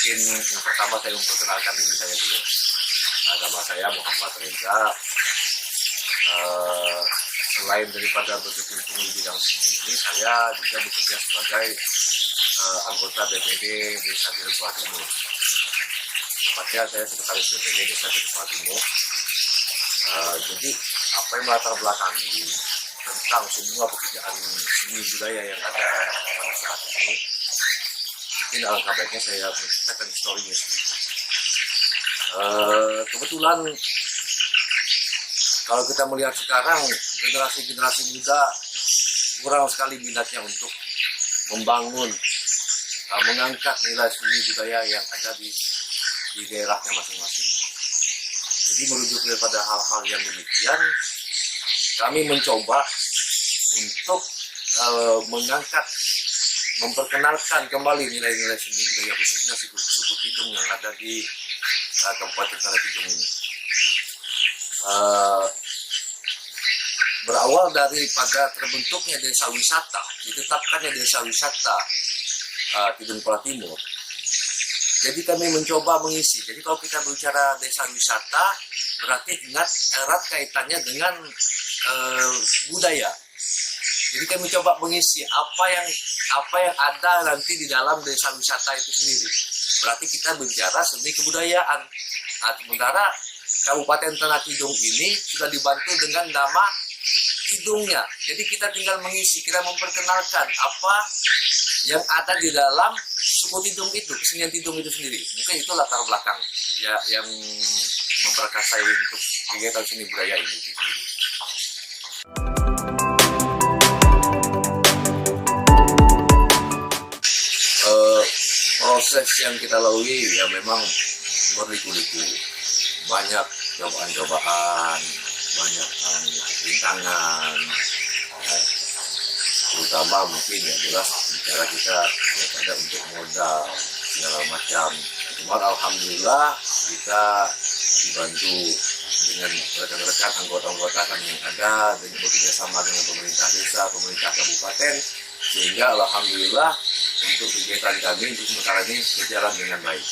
mungkin yang pertama saya memperkenalkan diri saya dulu. Nama saya Muhammad Reza. Selain daripada berkecimpung di bidang seni ini, saya juga bekerja sebagai anggota DPD Desa Tirtoa Timur. Tepatnya saya sekretaris DPD Desa Tirtoa Timur. Jadi apa yang melatar belakangi tentang semua pekerjaan seni budaya yang ada pada saat ini, mungkin alangkah baiknya saya menceritakan historinya sedikit. Kebetulan kalau kita melihat sekarang, generasi-generasi muda kurang sekali minatnya untuk membangun, mengangkat nilai seni budaya yang ada di daerahnya masing-masing. Jadi merujuk daripada hal-hal yang demikian, kami mencoba untuk mengangkat, memperkenalkan kembali nilai-nilai seni budaya khususnya suku Tidung yang ada di Kabupaten Tanah Tidung ini. Berawal daripada terbentuknya desa wisata, ditetapkannya desa wisata Tidung Kepala Timur. Jadi kami mencoba mengisi. Jadi kalau kita berbicara desa wisata, berarti ingat erat kaitannya dengan budaya. Jadi kami coba mengisi apa yang ada nanti di dalam desa wisata itu sendiri. Berarti kita berbicara seni kebudayaan. Sementara Kabupaten Tanah Tidung ini sudah dibantu dengan nama Tidungnya. Jadi kita tinggal mengisi, kita memperkenalkan apa yang ada di dalam suku Tidung itu, kesenian Tidung itu sendiri. Mungkin itu latar belakang ya yang memperkasai untuk kegiatan seni budaya ini. Proses yang kita lalui ya memang berliku-liku, banyak cobaan-cobaan, banyak rintangan, terutama mungkin ya jelas bicara kita daripada untuk modal segala macam. Cuman alhamdulillah kita dibantu dengan rekan-rekan anggota-anggota kami yang ada dan bekerja sama dengan pemerintah desa, pemerintah kabupaten, sehingga alhamdulillah untuk kegiatan kami untuk sementara ini berjalan dengan baik.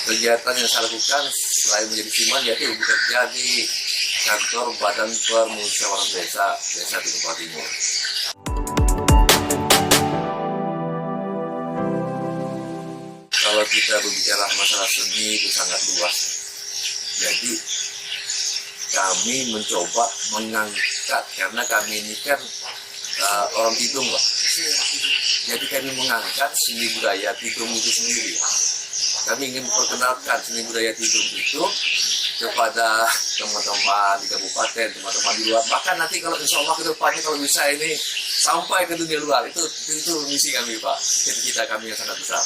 Kegiatan yang saya lakukan selain menjadi siman yaitu bekerja di kantor Badan Permusyawaratan Desa Tidung Kepala Timur. Kalau kita berbicara masalah seni itu sangat luas. Jadi kami mencoba mengangkat, karena kami ini kan orang Tidung lah. Jadi kami mengangkat seni budaya Tidung itu sendiri. Kami ingin memperkenalkan seni budaya Tidung itu kepada teman-teman di kabupaten, teman-teman di luar. Bahkan nanti kalau insya Allah ke depannya kalau bisa ini sampai ke dunia luar, itu misi kami Pak, cita-cita kami yang sangat besar.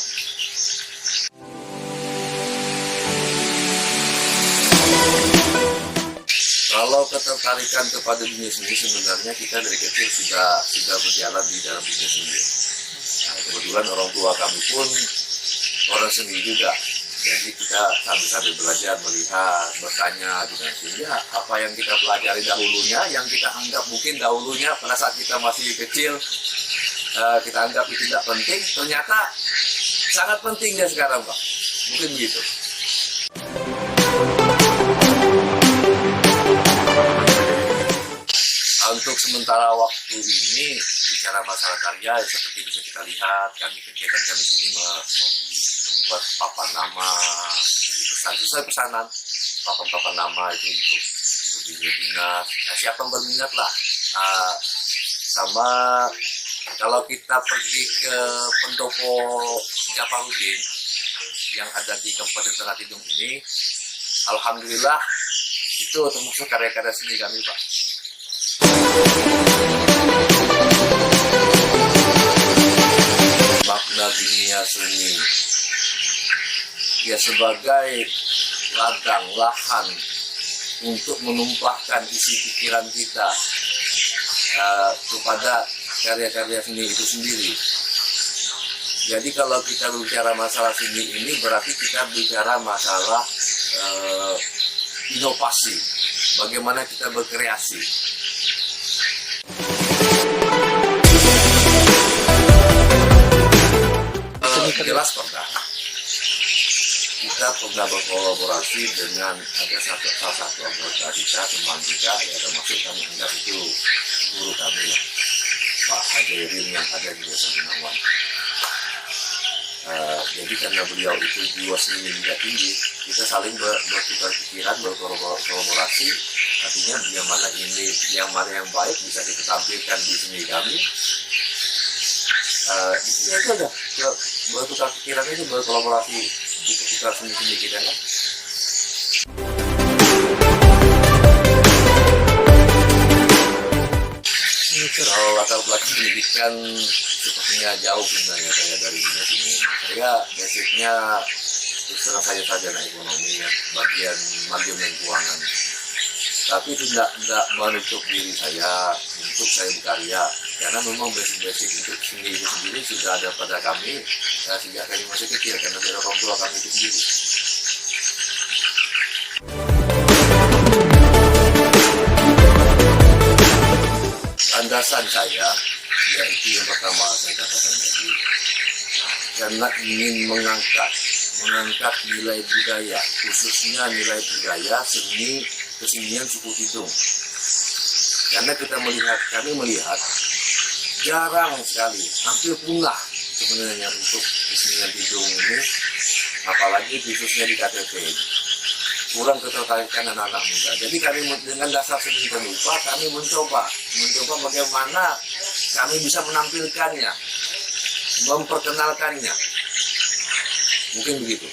Kalau ketertarikan kepada dunia seni, sebenarnya kita dari kecil sudah berjalan di dalam dunia seni. Nah, kebetulan orang tua kami pun orang seni juga. Jadi kita sambil belajar, melihat, bertanya, sehingga apa yang kita pelajari dahulunya, yang kita anggap mungkin dahulunya pada saat kita masih kecil, kita anggap itu tidak penting, ternyata sangat penting ya sekarang Pak. Mungkin begitu. Untuk sementara waktu ini bicara masalah karya seperti bisa kita lihat, kegiatan kami sini membuat papan nama, sesuai pesanan papan nama itu untuk dinas. Nah, siapa yang berminat lah. Sama kalau kita pergi ke pendopo Japarudin yang ada di Kabupaten Tanah Tidung ini, alhamdulillah itu termasuk karya-karya seni kami Pak. Makna dunia seni ya sebagai ladang lahan untuk menumpahkan isi pikiran kita kepada karya-karya seni itu sendiri. Jadi kalau kita bicara masalah seni ini berarti kita bicara masalah inovasi, bagaimana kita berkreasi. jelas pernah. Kita pernah berkolaborasi dengan ada salah satu anggota kita, teman kita, ya termasuk kami anggap itu guru kami ya, Pak Hadirin yang ada di Desa Gunawan. Jadi karena beliau itu jiwa seni juga tinggi, kita saling bertukar pikiran, berkolaborasi. Artinya yang mana yang baik bisa kita tampilkan di seni kami. Ya itu aja, bertukar pikiran itu berkolaborasi di sekitar seni kita kan. Kalau latar belakang pendidikan sepertinya jauh sebenarnya saya dari dunia sini. Saya basicnya terus saya sarjana ekonomi ya, bagian manajemen keuangan. Tapi itu tidak menutup diri saya untuk saya berkarya, karena memang basic untuk seni itu sendiri sudah ada pada kami sejak kami masih kecil, karena dari orang tua kami itu sendiri. Landasan saya, yaitu yang pertama saya katakan tadi, karena ingin mengangkat nilai budaya, khususnya nilai budaya seni kesenian suku Tidung. Karena kami melihat jarang sekali, hampir punah sebenarnya untuk kesenian Tidung ini, apalagi khususnya di KTP. Kurang ketertarikan anak-anak muda. Jadi kami dengan dasar seni dan rupa, kami mencoba bagaimana kami bisa menampilkannya, memperkenalkannya. Mungkin begitu.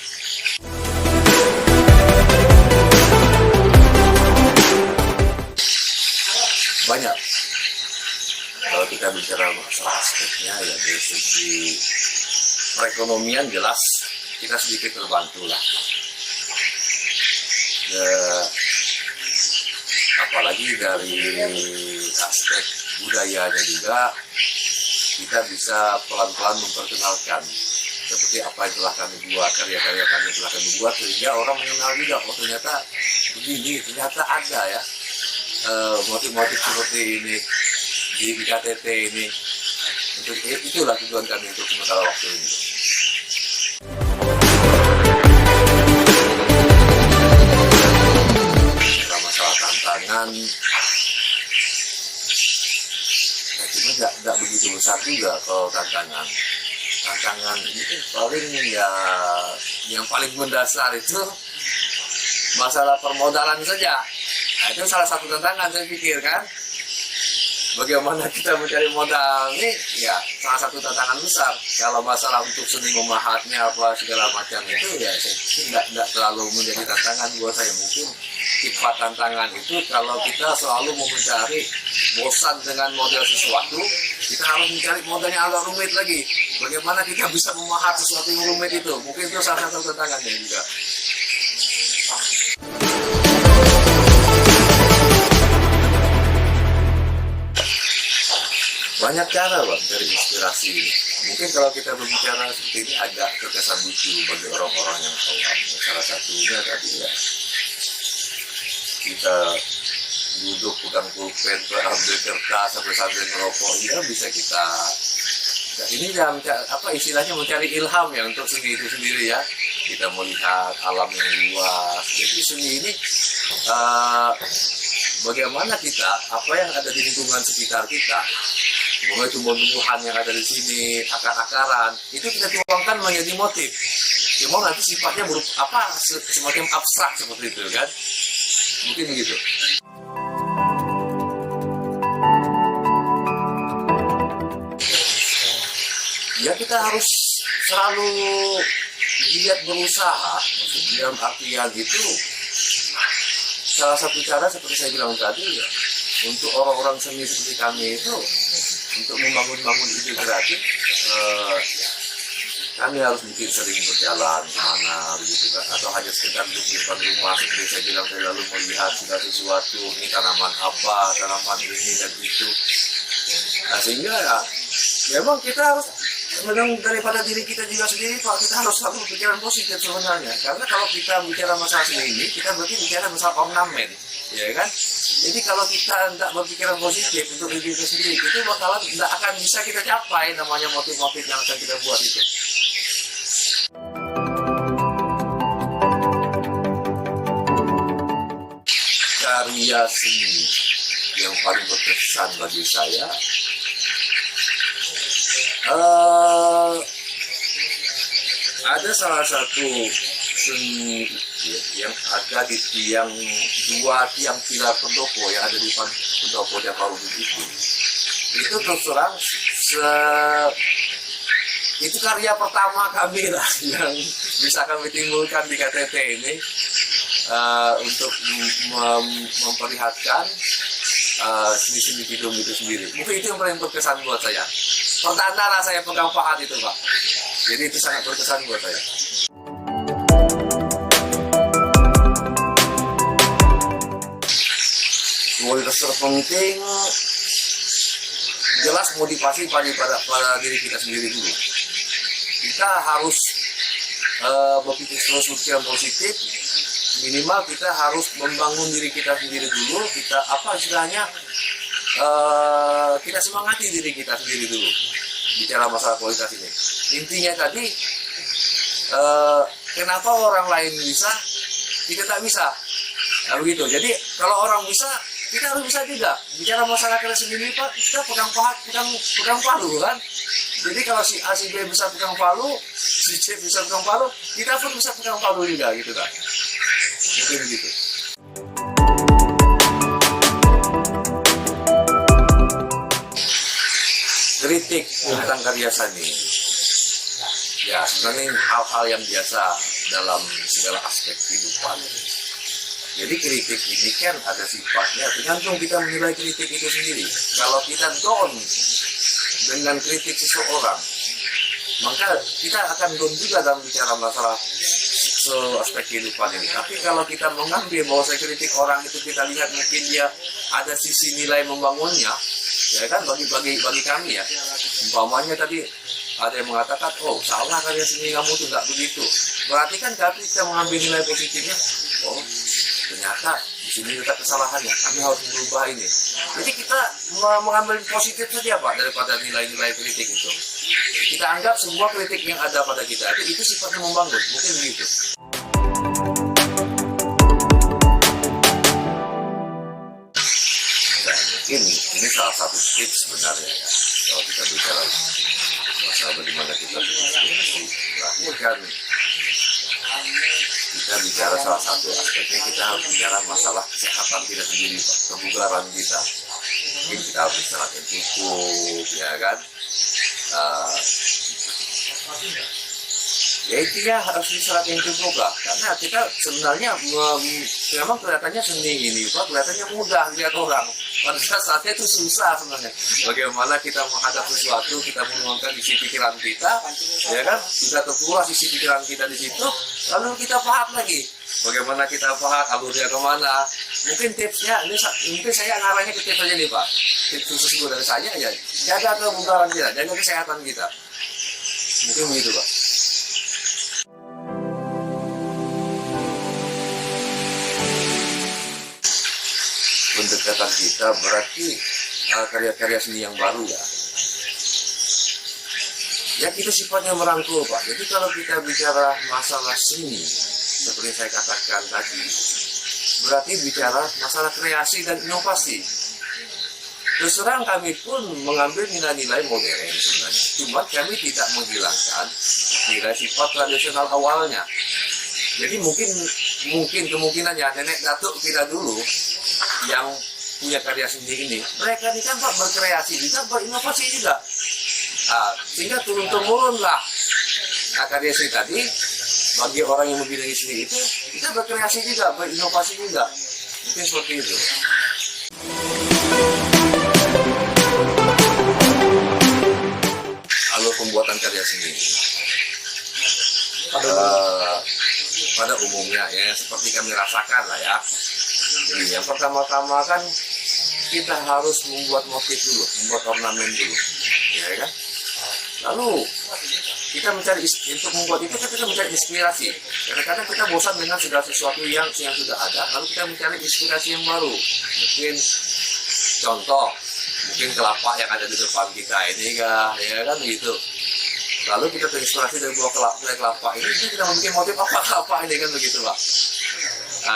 Banyak. Kalau kita bicara masalah aspeknya, ya dari segi perekonomian jelas kita sedikit terbantu lah. Apalagi dari aspek budayanya juga kita bisa pelan-pelan memperkenalkan seperti apa yang telah kami buat, karya-karya kami telah kami buat, sehingga orang mengenal juga, oh ternyata begini, ternyata ada ya motif-motif seperti ini di KTT ini. Untuk itulah tujuan kami untuk sementara waktu ini. Masalah tantangan, saya tidak begitu besar juga kalau tantangan itu paling ya yang paling mendasar itu masalah permodalan saja. Nah, itu salah satu tantangan saya pikir kan. Bagaimana kita mencari modal ini ya salah satu tantangan besar. Kalau masalah untuk seni memahatnya apa segala macam itu ya tidak terlalu menjadi tantangan buat saya. Mungkin sifat tantangan itu kalau kita selalu mau mencari, bosan dengan model sesuatu, kita harus mencari modelnya agak rumit lagi. Bagaimana kita bisa memahat sesuatu yang rumit itu? Mungkin itu salah satu tantangannya juga. Banyak cara Bang dari inspirasi ini. Mungkin kalau kita berbicara seperti ini agak terkesan lucu bagi orang-orang yang awam. Salah satunya tadi ya, kita duduk pegang pulpen, ambil kertas sambil ngerokok, ya bisa kita. Ini apa istilahnya mencari ilham ya untuk seni itu sendiri ya. Kita melihat alam yang luas. Jadi seni ini bagaimana kita, apa yang ada di lingkungan sekitar kita, mulai tumbuh-tumbuhan yang ada di sini, akar-akaran, itu kita tuangkan menjadi motif. Cuma nanti sifatnya berupa apa, semacam abstrak seperti itu kan. Mungkin begitu. Ya kita harus selalu giat berusaha, dalam artian gitu. Salah satu cara seperti saya bilang tadi ya, untuk orang-orang seni seperti kami itu, untuk membangun ide kreatif, kami harus mungkin sering berjalan kemana begitu kan, atau hanya sekedar duduk di depan rumah seperti saya bilang, saya lalu melihat segala sesuatu, ini tanaman apa, tanaman ini dan itu. Nah sehingga ya memang kita harus memang daripada diri kita juga sendiri Pak, kita harus selalu berpikiran positif sebenarnya. Karena kalau kita bicara masalah seni ini, kita berarti bicara masalah ornamen, ya kan? Jadi kalau kita tidak berpikiran positif untuk diri kita sendiri, itu bakalan tidak akan bisa kita capai namanya motif-motif yang akan kita buat itu. karya seni yang paling berkesan bagi saya ada salah satu seni yang ada di dua tiang pilar pendopo yang ada di pendopo Jakarudin itu terus terang itu karya pertama kami lah yang bisa kami timbulkan di KTT ini untuk memperlihatkan seni-seni kidung itu sendiri. Mungkin itu yang paling berkesan buat saya. Pertanda lah saya pegang pahat itu, Pak. Jadi itu sangat berkesan buat saya. Kualitas terpenting jelas motivasi pada diri kita sendiri dulu. Kita harus berpikir terus berpikiran positif. Minimal kita harus membangun diri kita sendiri dulu. Kita apa istilahnya? Kita semangati diri kita sendiri dulu. Bicara masalah kualitas ini. Intinya tadi, kenapa orang lain bisa, kita tak bisa. Nah, begitu. Jadi kalau orang bisa, kita harus bisa juga. Bicara masalah kita sendiri, Pak, kita pegang palu kan. Jadi kalau si A, si B bisa pegang palu, si C bisa pegang palu, kita pun bisa pegang palu juga gitu kan. Mungkin begitu. Kritik tentang karya seni. Ya sebenarnya hal-hal yang biasa dalam segala aspek kehidupan. Jadi kritik ini kan ada sifatnya, tergantung kita menilai kritik itu sendiri. Kalau kita down dengan kritik seseorang, maka kita akan down juga dalam bicara masalah aspek kehidupan ini. Tapi kalau kita mengambil bahwa saya kritik orang itu, kita lihat mungkin dia ada sisi nilai membangunnya, ya kan, bagi kami ya. Umpamanya tadi ada yang mengatakan, oh salah karya seni kamu itu tidak begitu. Berarti kan kita mengambil nilai positifnya, oh ternyata di sini tetap kesalahannya, kami harus merubah ini. Jadi kita mengambil positif saja Pak daripada nilai-nilai kritik itu. Kita anggap semua kritik yang ada pada kita itu sifatnya membangun, mungkin begitu. Dan mungkin ini salah satu tips sebenarnya ya, kalau kita bicara masalah bagaimana kita berinspirasi. Terakhir kan kita bicara salah satu aspeknya, kita harus bicara masalah kesehatan kita sendiri, Pak, kebugaran kita. Mungkin kita harus istirahat yang cukup, ya kan. Ya intinya harus istirahat yang cukup lah, karena kita sebenarnya memang kelihatannya seni ini, Pak, kelihatannya mudah lihat orang. Pada saatnya itu susah sebenarnya. Bagaimana kita menghadap sesuatu, kita menuangkan isi pikiran kita, ya kan? Kita terkuras isi pikiran kita di situ, lalu kita paham lagi. Bagaimana kita paham alurnya kemana? Mungkin tipsnya, mungkin saya ngarahnya ke tips aja nih Pak. Tips khusus dari saya ya, jaga kebugaran kita, jaga kesehatan kita. Mungkin begitu Pak. Pendekatan kita berarti karya-karya seni yang baru ya. Ya itu sifatnya merangkul Pak. Jadi kalau kita bicara masalah seni, seperti saya katakan tadi, berarti bicara masalah kreasi dan inovasi. Terus terang kami pun mengambil nilai-nilai modern sebenarnya. Cuma kami tidak menghilangkan nilai sifat tradisional awalnya. Jadi mungkin kemungkinannya nenek datuk kita dulu yang punya karya seni ini, mereka ini kan Pak berkreasi juga, berinovasi juga. Sehingga turun-temurun lah karya seni tadi, bagi orang yang memiliki seni itu, kita berkreasi juga, berinovasi juga. Mungkin seperti itu. Alur pembuatan karya seni. Pada umumnya ya seperti kami rasakan lah ya. Yang pertama-tama kan kita harus membuat motif dulu, membuat ornamen dulu, ya kan. Lalu kita mencari untuk membuat itu kita mencari inspirasi. Kadang-kadang kita bosan dengan segala sesuatu yang sudah ada, lalu kita mencari inspirasi yang baru. Mungkin contoh, mungkin kelapa yang ada di depan kita ini ya kan gitu. Lalu kita terinspirasi dari buah kelapa ini, kita membuat motif apa kelapa ini kan begitu Pak.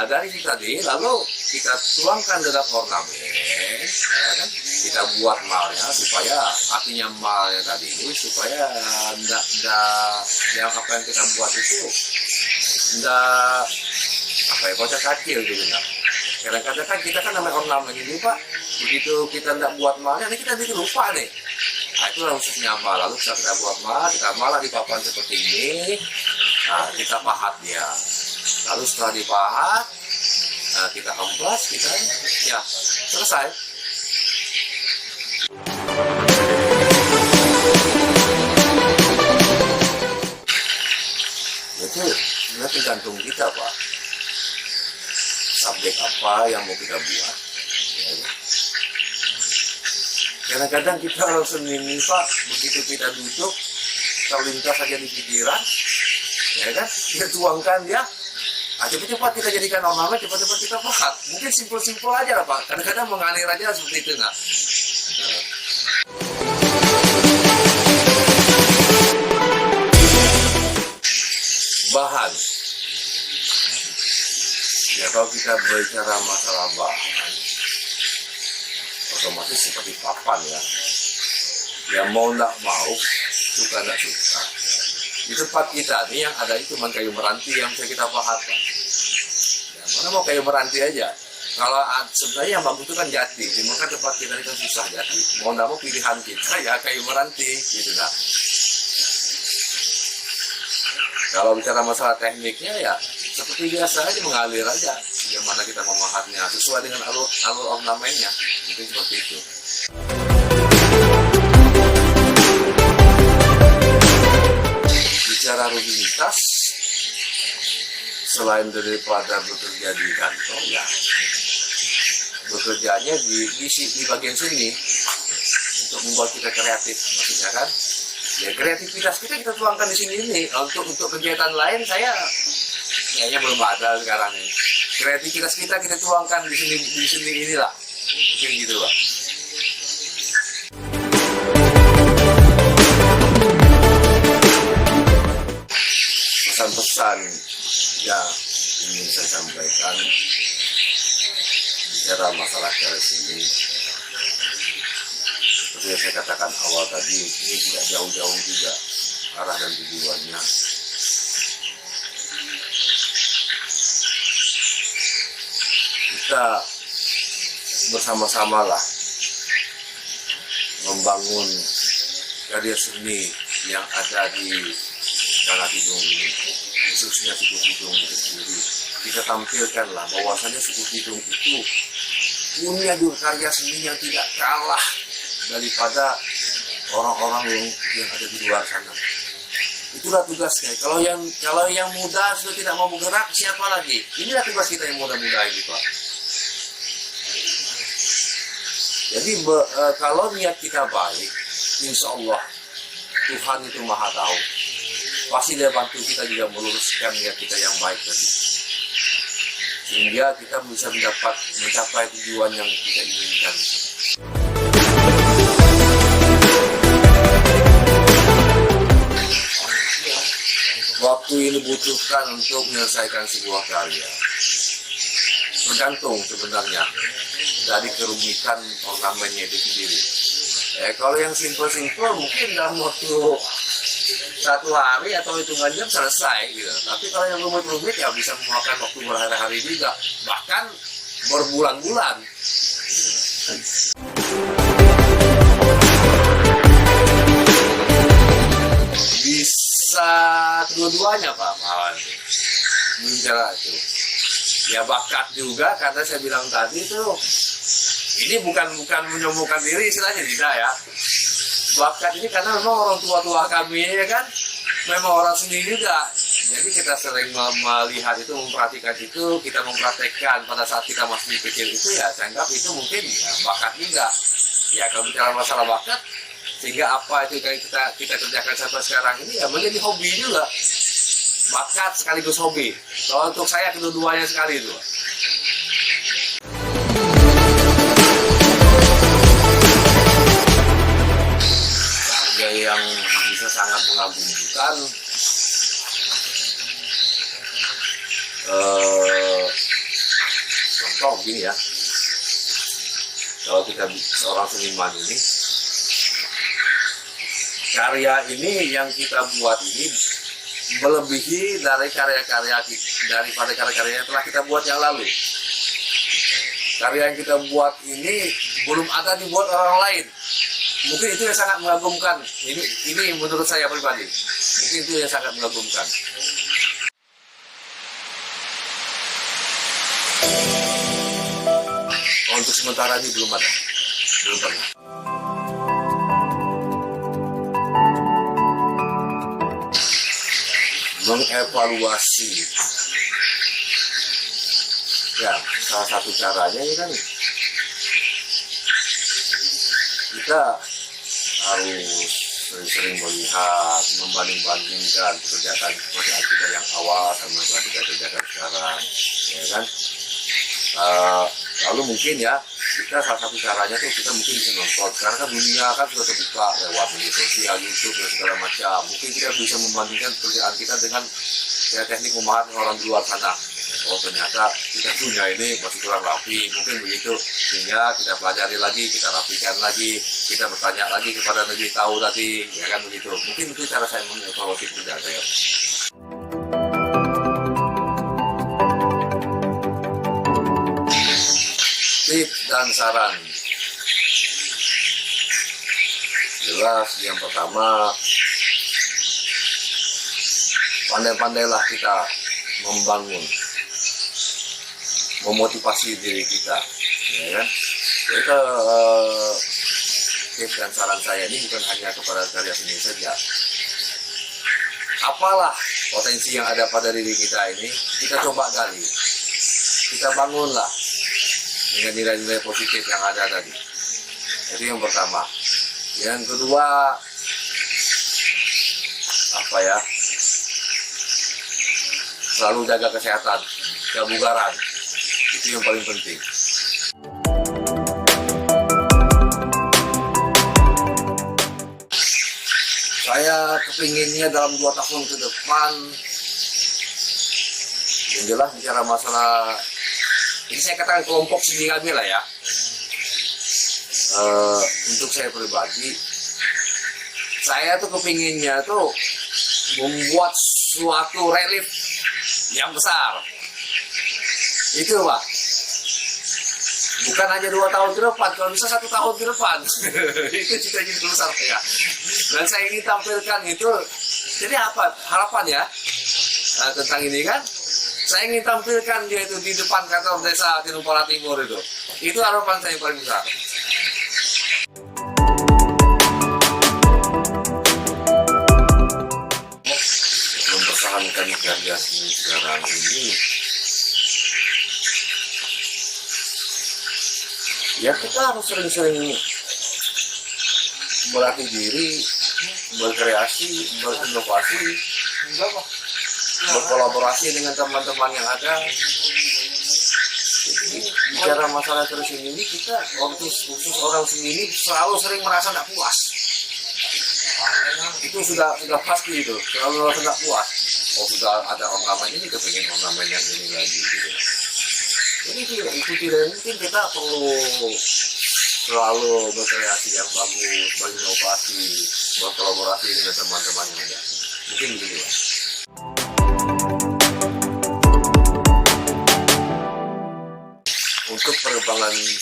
Dari tadi, lalu kita tuangkan dalam ornamen, ya kan? Kita buat malnya supaya artinya malnya tadi ini supaya enggak yang apa yang kita buat itu enggak apa ya kocak kacil gitu kan. Kadang-kadang kan kita kan namanya ornamen ini Pak, begitu kita enggak buat malnya, ini kita bikin lupa nih. Nah itu khususnya mal. Lalu kita buat mal, kita malah di papan seperti ini. Nah kita pahat dia. Lalu setelah dipahat, nah, kita amplas, kita ya selesai. Itu sebenarnya tergantung kita Pak. Subjek apa yang mau kita buat. Ya. Kadang-kadang kita orang seni ini Pak, begitu kita duduk, terlintas saja di pikiran, ya kan? Kita tuangkan dia. Nah, cepat-cepat kita jadikan ornamen, cepat-cepat kita pahat. Mungkin simpel-simpel aja lah Pak. Kadang-kadang mengalir aja seperti itu nah. Bahan. Ya kalau kita bicara masalah bahan, otomatis seperti papan ya. Ya mau nggak mau, suka nggak suka. Di tempat kita nih yang ada itu cuma kayu meranti yang bisa kita pahat. Ya, mana mau kayu meranti aja. Kalau sebenarnya yang bagus itu kan jati. Cuma kan tempat kita ini kan susah jati. Mau nggak mau pilihan kita ya kayu meranti gitu nah. Kalau bicara masalah tekniknya ya seperti biasa aja mengalir aja. Bagaimana kita memahatnya sesuai dengan alur ornamennya. Mungkin seperti itu. Bicara rutinitas, selain daripada bekerja di kantor, ya bekerjanya di bagian sini untuk membuat kita kreatif, maksudnya kan. Ya kreativitas kita tuangkan di sini ini. Untuk kegiatan lain saya kayaknya belum ada sekarang ini. Kreativitas kita tuangkan di sini inilah, mungkin gitu Pak. Pesan-pesan ya ingin saya sampaikan bicara masalah keris ini. Seperti yang saya katakan awal tadi, ini tidak jauh-jauh juga arah dan tujuannya. Kita bersama-sama lah membangun karya seni yang ada di Tanah Tidung ini, khususnya suku Tidung itu sendiri. Kita tampilkanlah bahwasannya suku Tidung itu punya karya seni yang tidak kalah daripada orang-orang yang ada di luar sana. Itulah tugasnya. Kalau yang muda sudah tidak mau bergerak, siapa lagi? Inilah tugas kita yang muda-muda ini Pak. Jadi kalau niat kita baik, insya Allah Tuhan itu Maha Tahu. Pasti Dia bantu kita juga meluruskan niat kita yang baik tadi. Sehingga kita bisa mencapai tujuan yang kita inginkan. Waktu ini dibutuhkan untuk menyelesaikan sebuah karya. Tergantung sebenarnya dari kerumitan ornamennya itu sendiri. Kalau yang simpel-simpel mungkin dalam waktu 1 hari atau hitungan jam selesai gitu. Tapi kalau yang rumit-rumit ya bisa memakan waktu berhari-hari juga, bahkan berbulan-bulan. Bisa dua-duanya Pak Pahlawan. Bicara itu. Ya bakat juga karena saya bilang tadi itu ini bukan menyombongkan diri istilahnya tidak ya. Bakat ini karena memang orang tua-tua kami ya kan memang orang seni juga. Jadi kita sering melihat itu, memperhatikan itu, kita mempraktekkan pada saat kita masih kecil itu ya saya anggap itu mungkin ya, bakat juga. Ya kalau bicara masalah bakat sehingga apa itu kita kerjakan sampai sekarang ini ya menjadi hobi juga. Bakat sekaligus hobi. Kalau untuk saya kedua-duanya sekali itu. Yang bisa sangat mengagumkan contoh begini ya, kalau kita seorang seniman ini, karya ini yang kita buat ini melebihi dari daripada karya-karya yang telah kita buat yang lalu. Karya yang kita buat ini belum ada dibuat orang lain. Mungkin itu yang sangat mengagumkan. Ini menurut saya pribadi. Mungkin itu yang sangat mengagumkan. Untuk sementara ini belum ada, belum pernah. Mengevaluasi, ya salah satu caranya ini kan kita harus sering-sering melihat, membanding-bandingkan pekerjaan kita yang awal sama kita kerjakan sekarang, ya kan? Lalu mungkin ya kita salah satu caranya tuh kita mungkin bisa nonton, karena kan dunia kan sudah terbuka lewat media sosial, YouTube dan segala macam. Mungkin kita bisa membandingkan pekerjaan kita dengan ya, teknik memahat orang di luar sana. Oh ternyata kita punya ini masih kurang rapi, mungkin begitu. Sehingga kita pelajari lagi, kita rapikan lagi, kita bertanya lagi kepada lebih tahu tadi, ya kan begitu. Mungkin itu cara saya mengevaluasi pekerjaan saya. Tips dan saran. Jelas yang pertama, pandai-pandailah kita membangun, memotivasi diri kita, ya kan? Jadi tips dan saran saya ini bukan hanya kepada karya seni saja. Apalah potensi yang ada pada diri kita ini, kita coba gali, kita bangunlah dengan nilai-nilai positif yang ada tadi. Itu yang pertama. Yang kedua, apa ya? Selalu jaga kesehatan, kebugaran. Itu yang paling penting. Saya kepinginnya dalam 2 tahun ke depan, yang jelas bicara masalah, ini saya katakan kelompok seni kami lah ya. Untuk saya pribadi, saya tuh kepinginnya tuh membuat suatu relief yang besar. Itu Pak. Bukan hanya 2 tahun ke depan, kalau bisa 1 tahun ke depan. Itu cita-cita besar saya. Dan saya ingin tampilkan itu. Jadi apa harapan ya tentang ini kan? Saya ingin tampilkan dia itu di depan kantor desa Tinumpala Timur itu. Itu harapan saya yang paling besar. Mempertahankan karya seni sekarang ini, ya kita harus sering-sering melatih diri, berkreasi, berinovasi, berkolaborasi dengan teman-teman yang ada. Jadi bicara masalah seni ini, kita khusus orang seni ini selalu sering merasa tidak puas. Itu sudah pasti itu, selalu merasa tidak puas. Oh sudah ada ornamen ini, kepingin ornamen yang ini lagi. Gitu. Jadi itu tidak mungkin, kita perlu selalu berkreasi yang bagus, berinovasi, berkolaborasi dengan teman-teman yang ada. Mungkin begitu ya. Untuk penerbangan ini,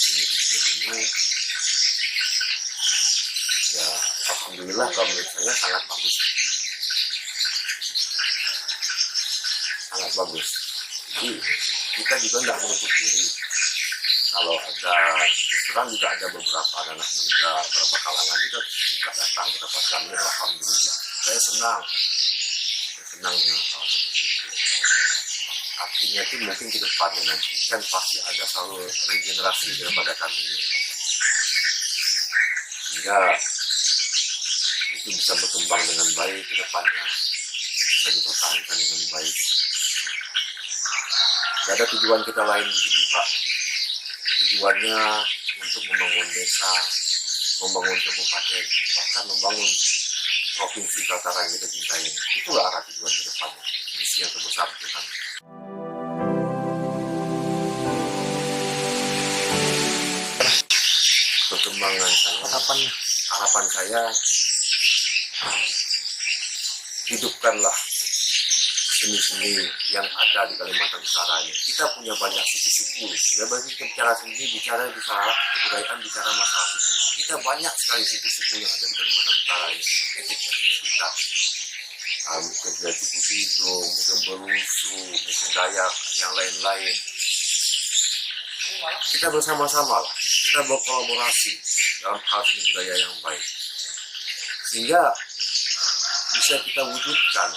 ya alhamdulillah kalau menurut saya sangat bagus. Sangat bagus. Jadi kita juga tidak menutup diri. Kalau ada, sekarang juga ada beberapa anak muda, beberapa kalangan juga suka datang ke tempat kami, alhamdulillah. Saya senang dengan hal seperti itu. Artinya itu mungkin ke depannya nanti kan pasti ada selalu regenerasi daripada kami. Sehingga itu bisa berkembang dengan baik ke depannya, bisa dipertahankan dengan baik. Tidak ada tujuan kita lain di sini Pak. Tujuannya untuk membangun desa, membangun kabupaten, bahkan membangun provinsi Kaltara yang kita cintai. Itulah arah tujuan ke depannya, misi yang terbesar ke depan. pertimbangan saya, harapan saya, hidupkanlah seni-seni yang ada di Kalimantan Utara ini. Kita punya banyak suku-suku. Ya, bagi kita bicara seni, bicara kebudayaan, bicara masalah suku. Kita banyak sekali suku-suku yang ada di Kalimantan Utara ini. Etnis kita. Mungkin dari suku Hidung, mungkin Berusu, mungkin Dayak, yang lain-lain. Kita bersama-sama lah. Kita berkolaborasi dalam hal seni budaya yang baik. Sehingga bisa kita wujudkan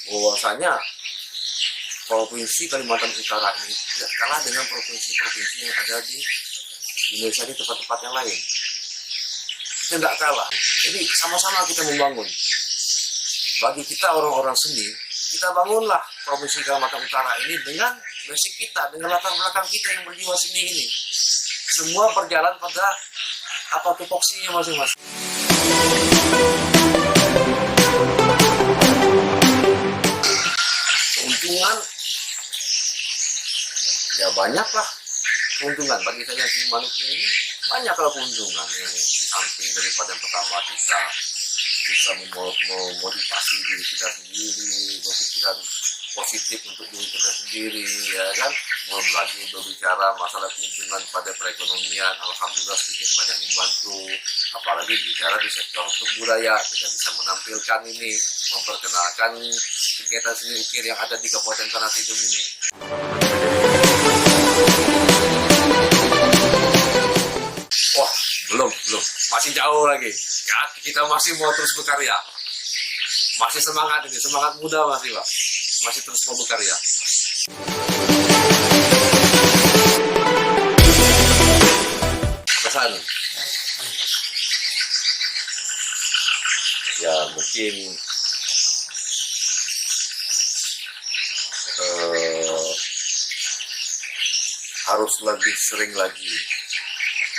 bahwasanya provinsi Kalimantan Utara ini tidak kalah dengan provinsi-provinsi yang ada di Indonesia di tempat-tempat yang lain. Kita tidak kalah. Jadi sama-sama kita membangun. Bagi kita orang-orang seni, kita bangunlah provinsi Kalimantan Utara ini dengan basic kita, dengan latar belakang kita yang berjiwa seni ini. Semua berjalan pada tupoksinya masing-masing. Keuntungan ya banyaklah keuntungan bagi saya di Maluku ini, banyaklah keuntungan yang di samping daripada yang pertama kita bisa memotivasi diri kita sendiri, berpikiran positif untuk diri kita sendiri, ya kan. Belum lagi berbicara masalah keuntungan pada perekonomian, alhamdulillah sedikit banyak membantu. Apalagi bicara di sektor untuk budaya, kita bisa menampilkan ini, memperkenalkan kegiatan seni ukir yang ada di Kabupaten Tanah Tidung ini. Wah, belum, masih jauh lagi. Ya, kita masih mau terus berkarya. Masih semangat ini, semangat muda masih, Pak. Masih terus mau berkarya. Pesan. Ya, mungkin harus lebih sering lagi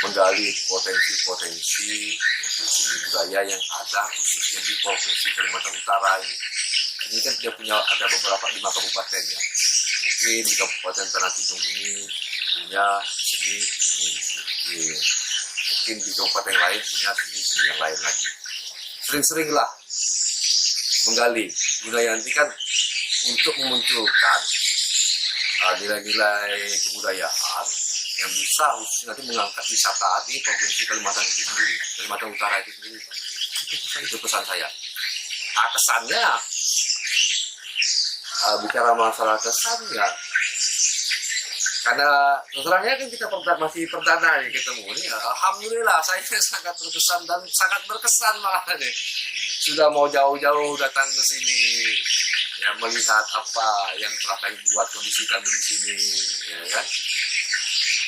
menggali potensi-potensi untuk seni budaya yang ada khususnya di Provinsi Kalimantan Utara ini. Ini kan dia punya ada beberapa 5 kabupaten ya. Mungkin di Kabupaten Tanah Tidung ini punya seni ukir. Mungkin di kabupaten lain punya seni yang lain lagi. Sering-seringlah menggali budaya nanti kan untuk memunculkan nilai-nilai kebudayaan yang bisa khusus nanti mengangkat wisata di Provinsi Kalimantan itu sendiri, Kalimantan Utara itu sendiri. Itu pesan saya. Kesannya, bicara masalah kesannya, karena terangnya kan kita masih perdana ya ketemu ini. Alhamdulillah saya sangat terkesan dan sangat berkesan malah nih. Sudah mau jauh-jauh datang ke sini, ya melihat apa yang telah kami buat kondisi kami di sini, ya kan.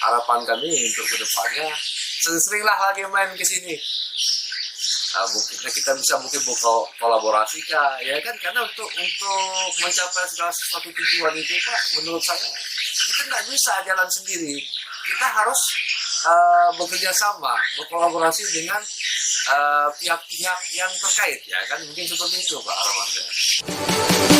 Harapan kami untuk kedepannya sering-seringlah lagi main ke sini. Mungkin kita bisa berkolaborasi kah, ya kan, karena untuk mencapai segala sesuatu tujuan itu Pak, menurut saya kita nggak bisa jalan sendiri. Kita harus bekerja sama, berkolaborasi dengan pihak-pihak yang terkait, ya kan, mungkin seperti itu Pak harapan saya.